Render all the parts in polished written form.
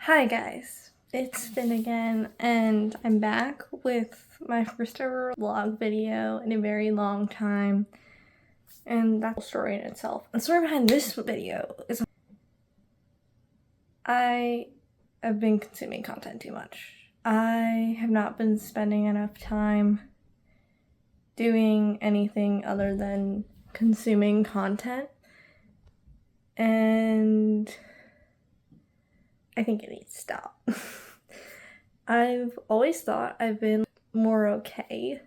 Hi guys, it's Finn again, and I'm back with my first ever vlog video in a very long time, and that's a story in itself. And the story behind this video is I have been consuming content too much. I have not been spending enough time doing anything other than consuming content, and I think it needs to stop. I've always thought I've been more okay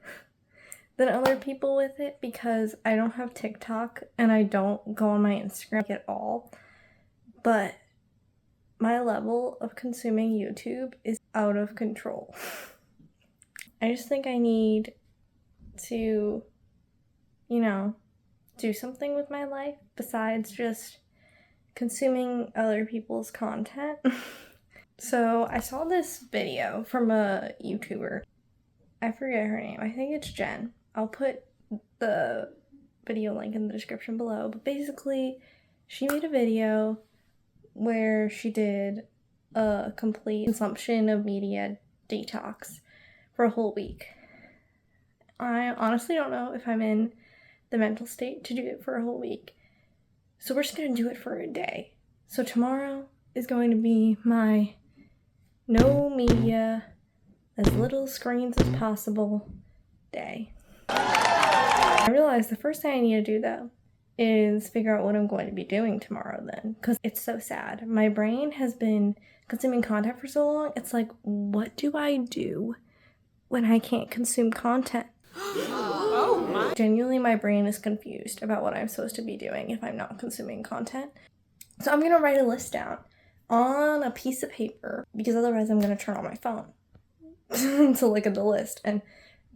than other people with it because I don't have TikTok and I don't go on my Instagram at all. But my level of consuming YouTube is out of control. I just think I need to, do something with my life besides just consuming other people's content. So I saw this video from a YouTuber. I forget her name. I think it's Jen. I'll put the video link in the description below. But basically, she made a video where she did a complete consumption of media detox for a whole week. I honestly don't know if I'm in the mental state to do it for a whole week. So we're just going to do it for a day. So tomorrow is going to be my no media, as little screens as possible day. I realized the first thing I need to do though is figure out what I'm going to be doing tomorrow then, because it's so sad. My brain has been consuming content for so long, it's like, what do I do when I can't consume content? Oh my. Genuinely, my brain is confused about what I'm supposed to be doing if I'm not consuming content. So I'm gonna write a list down on a piece of paper because otherwise I'm gonna turn on my phone to look at the list, and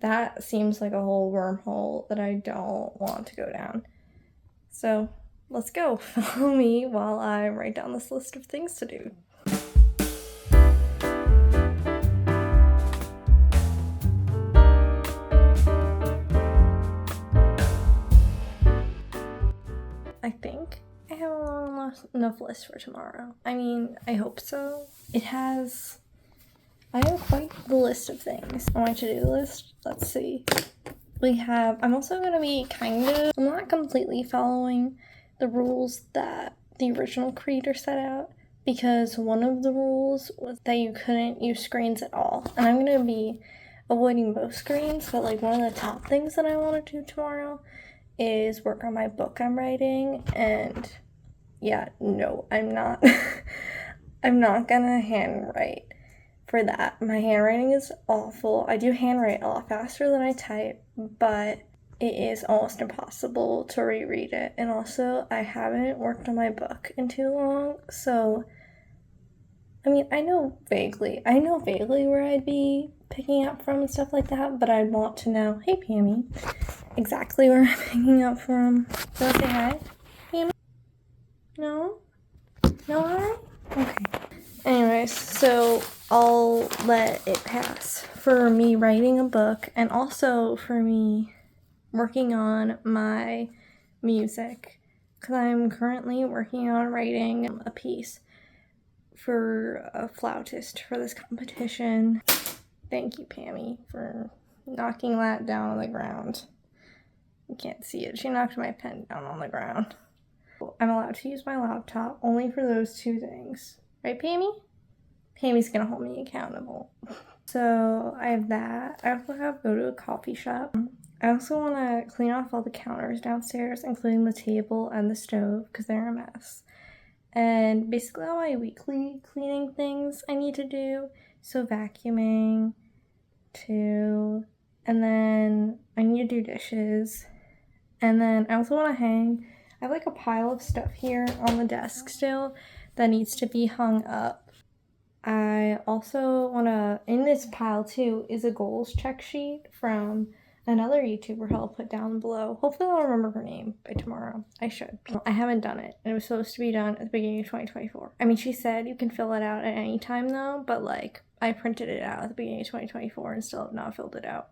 that seems like a whole wormhole that I don't want to go down. So let's go. Follow me while I write down this list of things to do. I think I have a long enough list for tomorrow. I mean, I hope so. I have quite the list of things on my to-do list. Let's see. I'm also going to be I'm not completely following the rules that the original creator set out, because one of the rules was that you couldn't use screens at all. And I'm going to be avoiding both screens, but like one of the top things that I want to do tomorrow is work on my book I'm writing, and yeah, no, I'm not I'm not gonna handwrite for that. My handwriting is awful. I do handwrite a lot faster than I type, but it is almost impossible to reread it. And also, I haven't worked on my book in too long, so I mean, I know vaguely where I'd be picking up from and stuff like that, but I'd want to know, hey Pammy, exactly where I'm picking up from. Do you want to say hi, Pammy? No? No, alright? Okay. Anyways, so I'll let it pass for me writing a book, and also for me working on my music, because I'm currently working on writing a piece for a flautist for this competition. Thank you, Pammy, for knocking that down on the ground. You can't see it. She knocked my pen down on the ground. I'm allowed to use my laptop only for those two things. Right, Pammy? Pammy's gonna hold me accountable. So I have that. I also have go to a coffee shop. I also want to clean off all the counters downstairs, including the table and the stove, because they're a mess. And basically all my weekly cleaning things I need to do. So vacuuming, too. And then I need to do dishes. And then I also want to I have like a pile of stuff here on the desk still that needs to be hung up. I also want to, in this pile too, is a goals check sheet from another YouTuber who I'll put down below. Hopefully I'll remember her name by tomorrow. I should. I haven't done it. It was supposed to be done at the beginning of 2024. I mean, she said you can fill it out at any time though, but like I printed it out at the beginning of 2024 and still have not filled it out.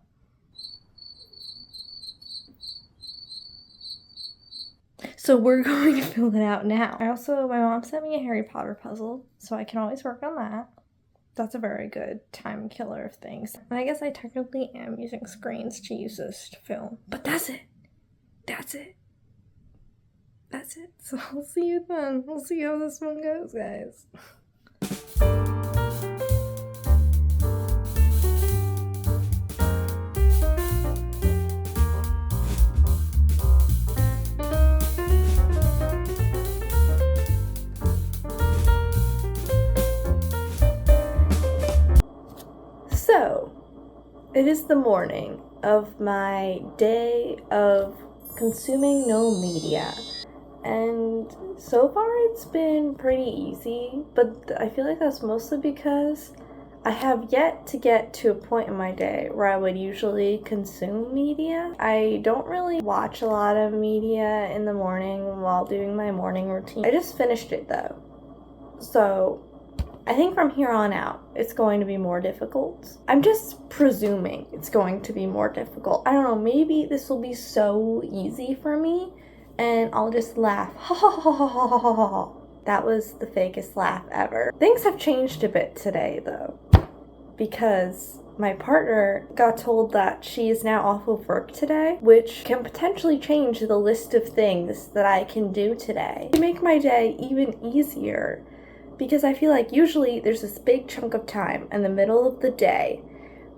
So So we're going to fill it out now. My mom sent me a Harry Potter puzzle, so I can always work on that. That's a very good time killer of things. And I guess I technically am using screens to use this to film. But that's it. That's it. That's it. So I'll see you then. We'll see how this one goes, guys. So, it is the morning of my day of consuming no media, and so far it's been pretty easy, but I feel like that's mostly because I have yet to get to a point in my day where I would usually consume media. I don't really watch a lot of media in the morning while doing my morning routine. I just finished it though, so I think from here on out, it's going to be more difficult. I'm just presuming it's going to be more difficult. I don't know, maybe this will be so easy for me, and I'll just laugh. Ha ha ha ha ha ha ha ha. That was the fakest laugh ever. Things have changed a bit today, though, because my partner got told that she is now off of work today, which can potentially change the list of things that I can do today to make my day even easier. Because I feel like usually there's this big chunk of time in the middle of the day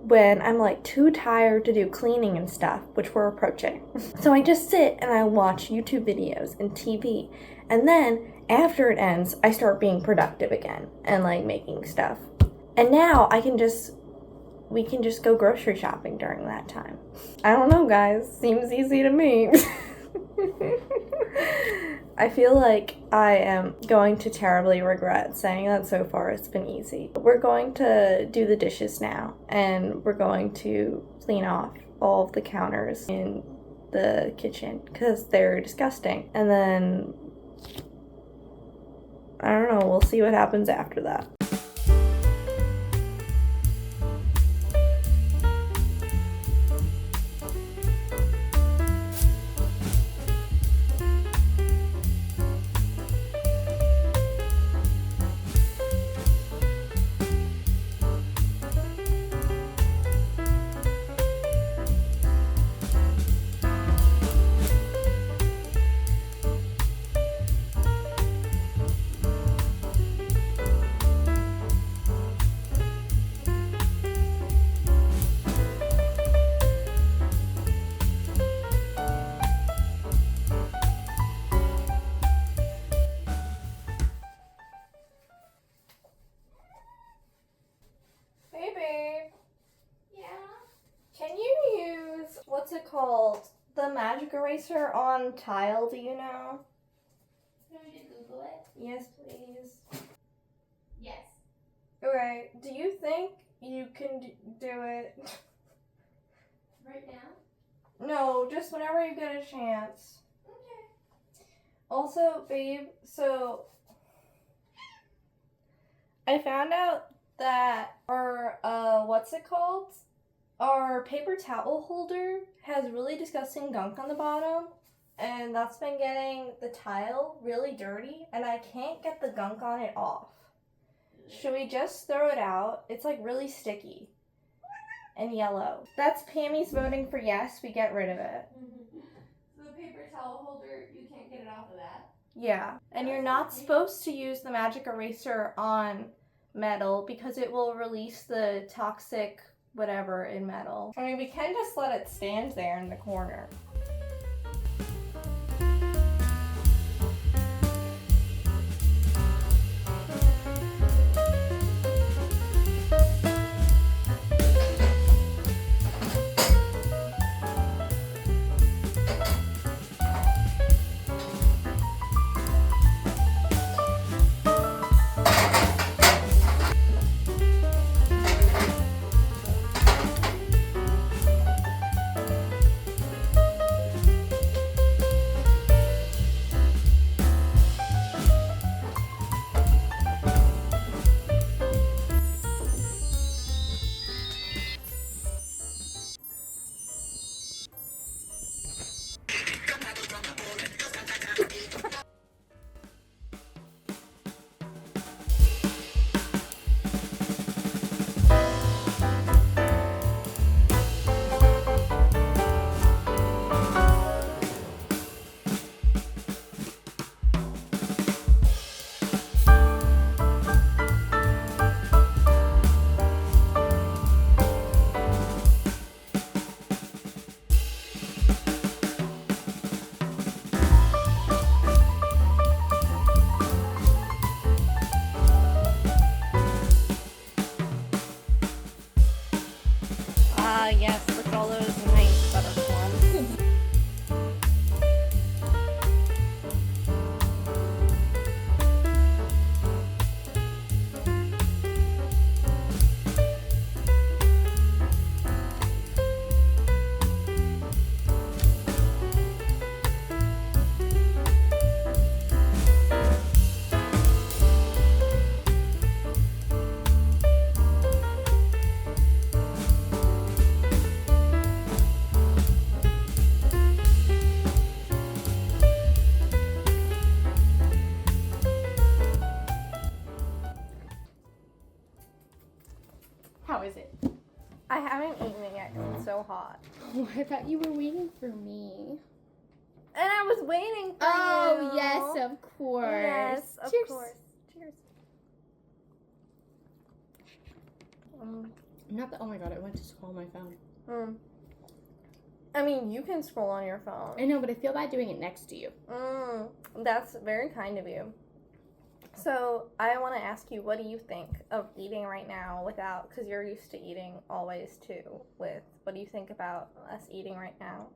when I'm like too tired to do cleaning and stuff, which we're approaching. So I just sit and I watch YouTube videos and TV. And then after it ends, I start being productive again and like making stuff. And now we can just go grocery shopping during that time. I don't know, guys. Seems easy to me. I feel like I am going to terribly regret saying that so far it's been easy. We're going to do the dishes now, and we're going to clean off all of the counters in the kitchen because they're disgusting. And then, I don't know, we'll see what happens after that. What's it called? The magic eraser on tile, do you know? You want me to Google it? Yes, please. Yes. Okay, do you think you can do it? Right now? No, just whenever you get a chance. Okay. Also, babe, so I found out that our, what's it called? Our paper towel holder has really disgusting gunk on the bottom, and that's been getting the tile really dirty, and I can't get the gunk on it off. Should we just throw it out? It's like really sticky and yellow. That's Pammy's voting for yes, we get rid of it. So the paper towel holder, you can't get it off of that? Yeah, and you're not supposed to use the magic eraser on metal because it will release the toxic whatever in metal. I mean, we can just let it stand there in the corner. Yes, look at all those nice butterplums. How is it? I haven't eaten it yet because it's so hot. Oh, I thought you were waiting for me. And I was waiting for Oh, you. yes, of course. Yes, of Cheers. course. Cheers. Not the, oh my god, I went to scroll my phone. I mean, you can scroll on your phone. I know, but I feel bad doing it next to you. That's very kind of you. So, I want to ask you, what do you think of eating right now without, because you're used to eating always too, what do you think about us eating right now?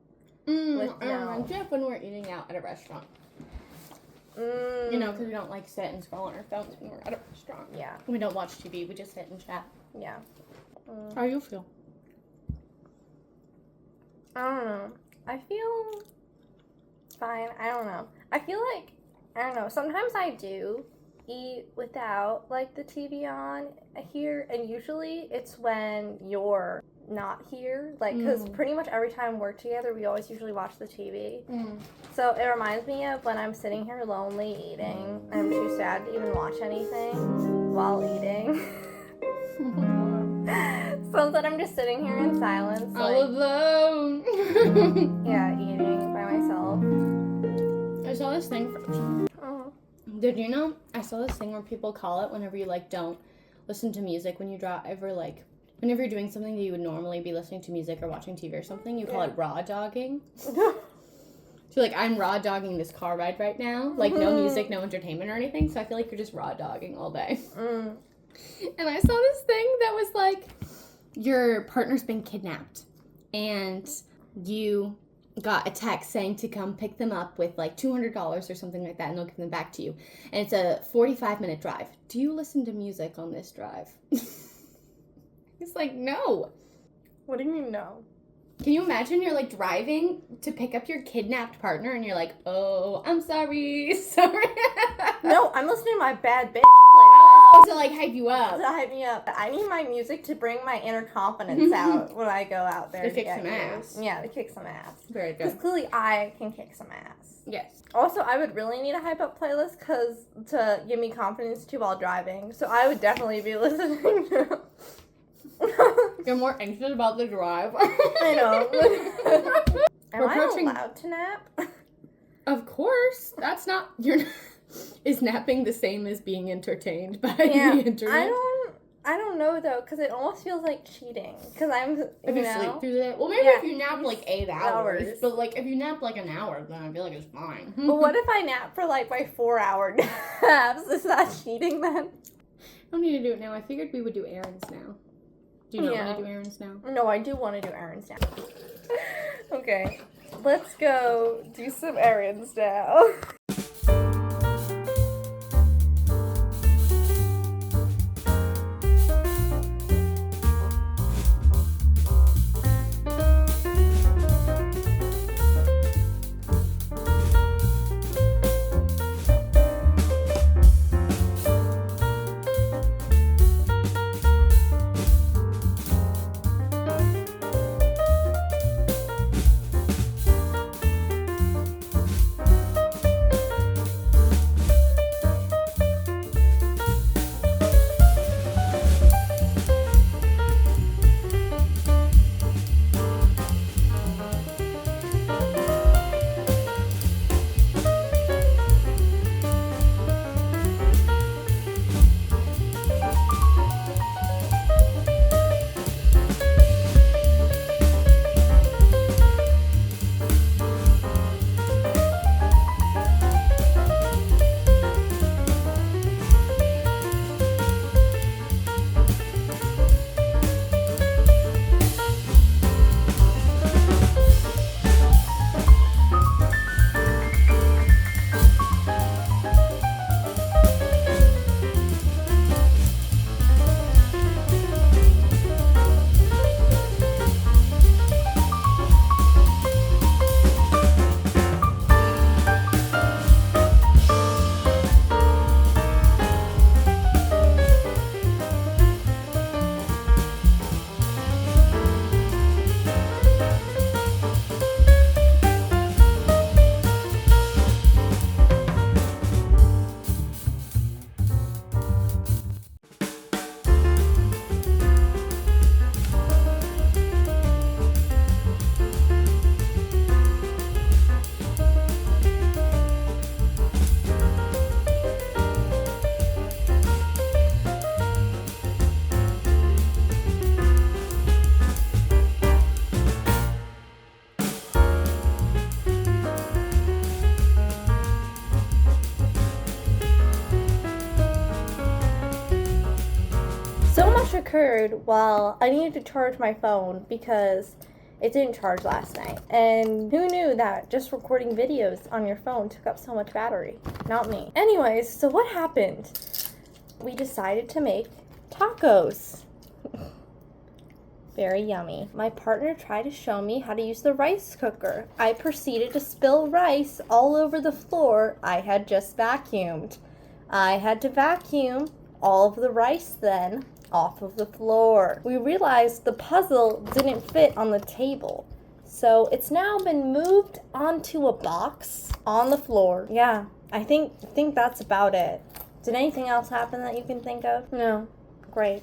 Reminds me of when we're eating out at a restaurant. You know, because we don't like sit and scroll on our phones when we're at a restaurant. Yeah, We don't watch TV, we just sit and chat. yeah. How you feel? I don't know. I feel fine. I don't know. I feel like, I don't know, sometimes I do eat without, like, the TV on here, and usually it's when you're not here, like, because pretty much every time we're together, we always usually watch the TV. So it reminds me of when I'm sitting here lonely eating, and I'm too sad to even watch anything while eating. So that I'm just sitting here in silence, All like, alone. yeah, eating by myself. I saw this thing. Oh. Did you know? I saw this thing where people call it whenever you like don't listen to music when you drive, or like whenever you're doing something that you would normally be listening to music or watching TV or something, you call it raw dogging. So like, I'm raw dogging this car ride right now, like no music, no entertainment or anything. So I feel like you're just raw dogging all day. And I saw this thing that was like, your partner's been kidnapped and you got a text saying to come pick them up with like $200 or something like that, and they'll give them back to you. And it's a 45-minute drive. Do you listen to music on this drive? It's like, no. What do you mean no? Can you imagine you're like driving to pick up your kidnapped partner and you're like, oh, I'm sorry. No, I'm listening to my bad bitch playlist. Oh, to like hype you up. To hype me up. I need my music to bring my inner confidence out when I go out there To to kick get some ass. Yeah, to kick some ass. Very Because good. clearly I can kick some ass. Yes. Also, I would really need a hype up playlist to give me confidence too while driving. So I would definitely be listening to. You're more anxious about the drive. I know. Am We're I approaching- allowed to nap? Of course. That's not. Is napping the same as being entertained by Yeah, the internet? I don't know though, because it almost feels like cheating. Because I'm, If you sleep through the day. Well, maybe Yeah. if you nap like 8 Hours. hours. But like if you nap like an hour, then I feel like it's fine. But what if I nap for like my 4-hour naps? Is that cheating then? I don't need to do it now. I figured we would do errands now. Do you not Yeah. want to do errands now? No, I do want to do errands now. Okay, let's go do some errands now. crash occurred while I needed to charge my phone because it didn't charge last night. And who knew that just recording videos on your phone took up so much battery? Not me. Anyways, so what happened? We decided to make tacos. Very yummy. My partner tried to show me how to use the rice cooker. I proceeded to spill rice all over the floor I had just vacuumed. I had to vacuum all of the rice then off of the floor. We realized the puzzle didn't fit on the table. So it's now been moved onto a box on the floor. Yeah, I think that's about it. Did anything else happen that you can think of? No. Great.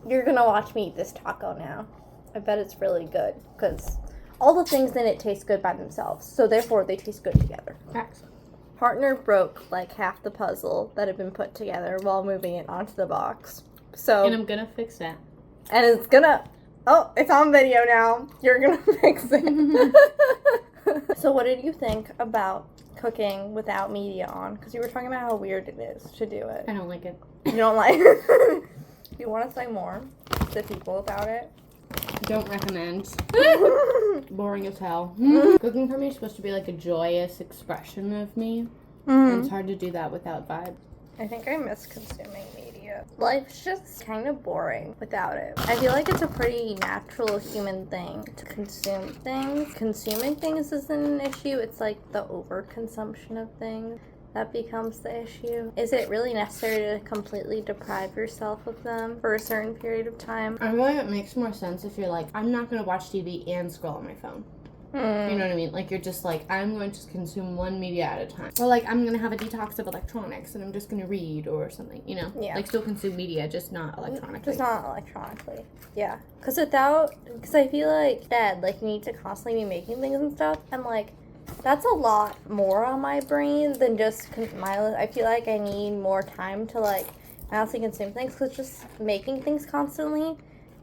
You're gonna watch me eat this taco now. I bet it's really good because all the things in it taste good by themselves. So therefore they taste good together. Excellent. Partner broke like half the puzzle that had been put together while moving it onto the box. So And I'm gonna fix that. and it's gonna it's on video now. You're gonna fix it. So what did you think about cooking without media on? Because you were talking about how weird it is to do it. I don't like it. You don't like it? You want to say more to people about it? Don't recommend. Boring as hell. Cooking for me is supposed to be like a joyous expression of me. And it's hard to do that without vibe. I think I miss consuming media. Life's just kind of boring without it. I feel like it's a pretty natural human thing to consume things. Consuming things isn't an issue. It's like the overconsumption of things that becomes the issue. Is it really necessary to completely deprive yourself of them for a certain period of time? I feel like it makes more sense if you're like, I'm not gonna watch TV and scroll on my phone. You know what I mean? Like, you're just like, I'm going to consume one media at a time. Or like, I'm gonna have a detox of electronics and I'm just gonna read or something, you know? Yeah. Like, still consume media, just not electronically. Just not electronically. Yeah. Because I feel like that, like, you need to constantly be making things and stuff. And, like, that's a lot more on my brain than just I feel like I need more time to, like, honestly consume things. Because just making things constantly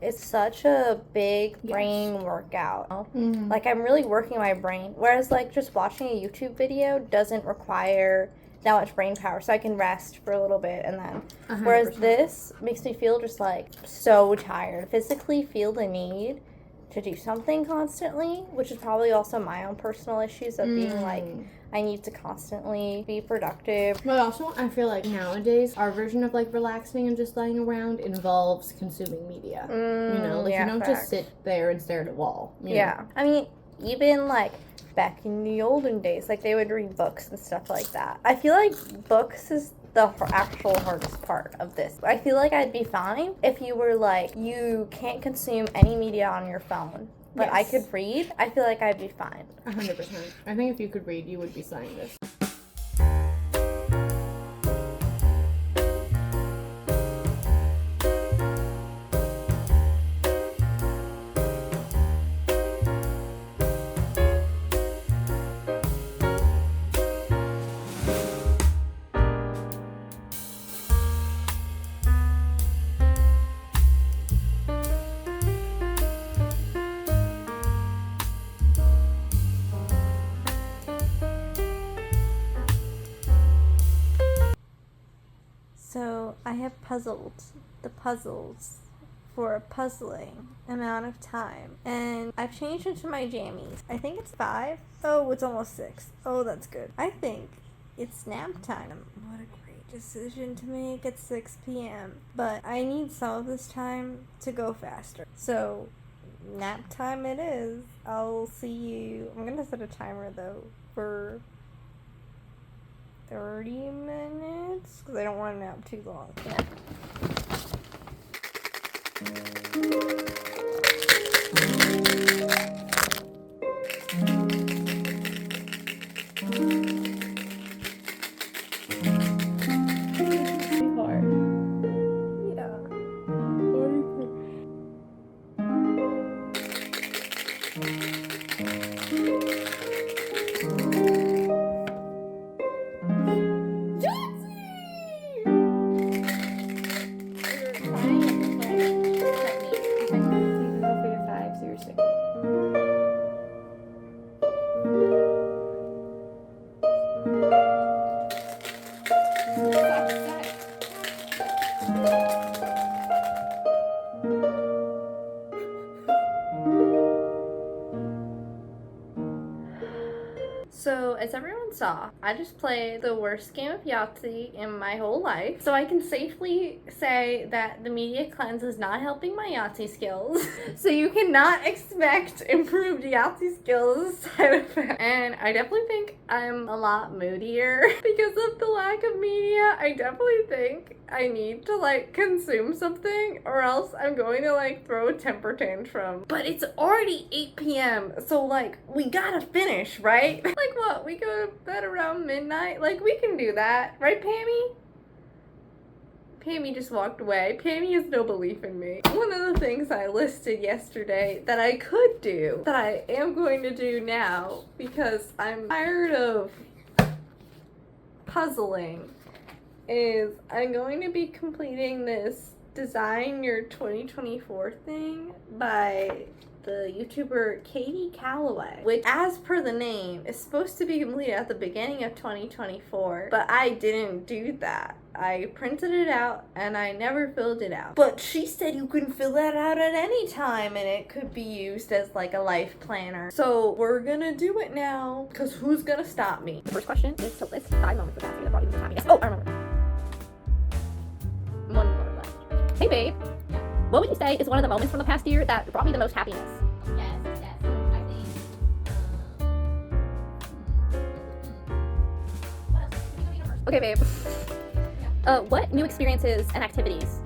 is such a big brain workout. Like, I'm really working my brain. Whereas, like, just watching a YouTube video doesn't require that much brain power, so I can rest for a little bit and then. 100%. Whereas this makes me feel just, like, so tired. Physically feel the need to do something constantly, which is probably also my own personal issues of being, like, I need to constantly be productive. But also, I feel like nowadays, our version of, like, relaxing and just lying around involves consuming media. You know? Like, you don't just sit there and stare at a wall. You know? I mean, even, like, back in the olden days, like, they would read books and stuff like that. I feel like books is the actual hardest part of this. I feel like I'd be fine if you were like, you can't consume any media on your phone, but I could read. I feel like I'd be fine. 100%. I think if you could read, you would be saying this. So I have puzzled the puzzles for a puzzling amount of time, and I've changed into my jammies. I think it's 5. Oh, it's almost 6. Oh, that's good. I think it's nap time. What a great decision to make at 6 p.m. But I need some of this time to go faster. So nap time it is. I'll see you. I'm gonna set a timer though for 30 minutes because I don't want to nap too long. Yeah. as everyone saw, I just played the worst game of Yahtzee in my whole life. So I can safely say that the media cleanse is not helping my Yahtzee skills. So you cannot expect improved Yahtzee skills as a side effect. And I definitely think I'm a lot moodier because of the lack of media. I definitely think I need to like consume something or else I'm going to like throw a temper tantrum. But it's already 8 p.m. so like we gotta finish, right? Like what? We go to bed around midnight? Like we can do that, right, Pammy? Pammy just walked away. Pammy has no belief in me. One of the things I listed yesterday that I could do, that I am going to do now because I'm tired of puzzling, is I'm going to be completing this Design Your 2024 thing by the YouTuber Katie Calloway, which as per the name is supposed to be completed at the beginning of 2024, but I didn't do that. I printed it out and I never filled it out. But she said you can fill that out at any time and it could be used as like a life planner. So we're gonna do it now because who's gonna stop me? The first question is to list 5 moments of happiness that brought you the most happiness. Oh, I remember. One more left. Hey babe, what would you say is one of the moments from the past year that brought me the most happiness? Yes, I think. What else? Okay babe. What new experiences and activities